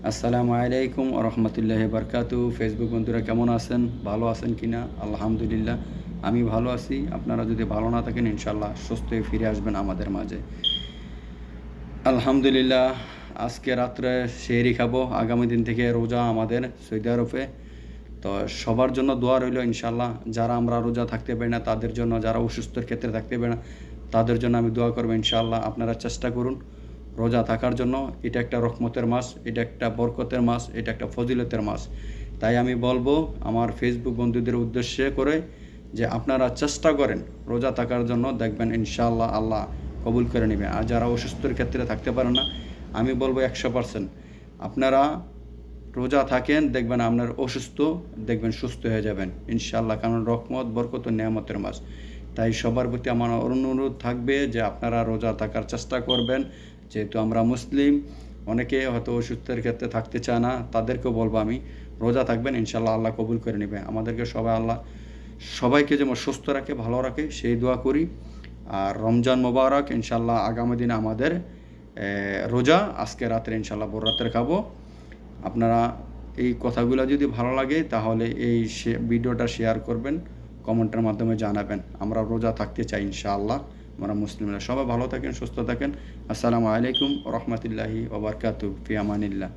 আসসালামু আলাইকুম ওয়া রাহমাতুল্লাহি ওয়া বারাকাতুহু। ফেসবুক বন্ধুরা কেমন আছেন? ভালো আছেন কিনা? আলহামদুলিল্লাহ আমি ভালো আছি। আপনারা যদি ভালো না থাকেন ইনশাআল্লাহ সুস্থ হয়ে ফিরে আসবেন আমাদের মাঝে। আলহামদুলিল্লাহ আজকে রাত্রে সেহরি খাবো। আগামী দিন থেকে রোজা আমাদের সৌদি আরবে। তো সবার জন্য দোয়া রইল ইনশাআল্লাহ। যারা আমরা রোজা থাকতে পারি না তাদের জন্য, যারা অসুস্থর ক্ষেত্রে থাকতে পারে না তাদের জন্য আমি দোয়া করবো ইনশাআল্লাহ। আপনারা চেষ্টা করুন রোজা থাকার জন্য। এটা একটা রহমতের মাস, এটা একটা বরকতের মাস, এটা একটা ফজিলতের মাস। তাই আমি বলবো আমার ফেসবুক বন্ধুদের উদ্দেশ্যে করে যে আপনারা চেষ্টা করেন রোজা থাকার জন্য, দেখবেন ইনশাআল্লাহ আল্লাহ কবুল করে নেবে। আর যারা অসুস্থর ক্ষেত্রে থাকতে পারে না আমি বলবো 100% আপনারা রোজা থাকেন, দেখবেন আপনার অসুস্থ দেখবেন সুস্থ হয়ে যাবেন ইনশাআল্লাহ। কারণ রহমত বরকত ও নিয়ামতের মাস। তাই সবার প্রতি আমার অনুরোধ থাকবে যে আপনারা রোজা থাকার চেষ্টা করবেন। যেহেতু আমরা মুসলিম, অনেকে হয়তো অসুস্থের ক্ষেত্রে থাকতে চায় না, তাদেরকেও বলবো আমি রোজা থাকবেন ইনশাআল্লাহ আল্লাহ কবুল করে নেবে। আমাদেরকে আল্লাহ সবাইকে যেমন সুস্থ রাখে ভালো রাখে সেই দোয়া করি। আর রমজান মোবারক ইনশাআল্লাহ। আগামী দিন আমাদের রোজা, আজকে রাত্রে ইনশাআল্লাহ ভোর রাত্রে খাবো। আপনারা এই কথাগুলো যদি ভালো লাগে তাহলে এই ভিডিওটা শেয়ার করবেন, কমেন্টের মাধ্যমে জানাবেন। আমরা রোজা থাকতে চাই ইনশাআল্লাহ। আমরা মুসলিমরা সবাই ভালো থাকেন, সুস্থ থাকেন। আসসালামু আলাইকুম রহমতুল্লাহি ওয়া বারাকাতুহু। ফি আমানিল্লাহ।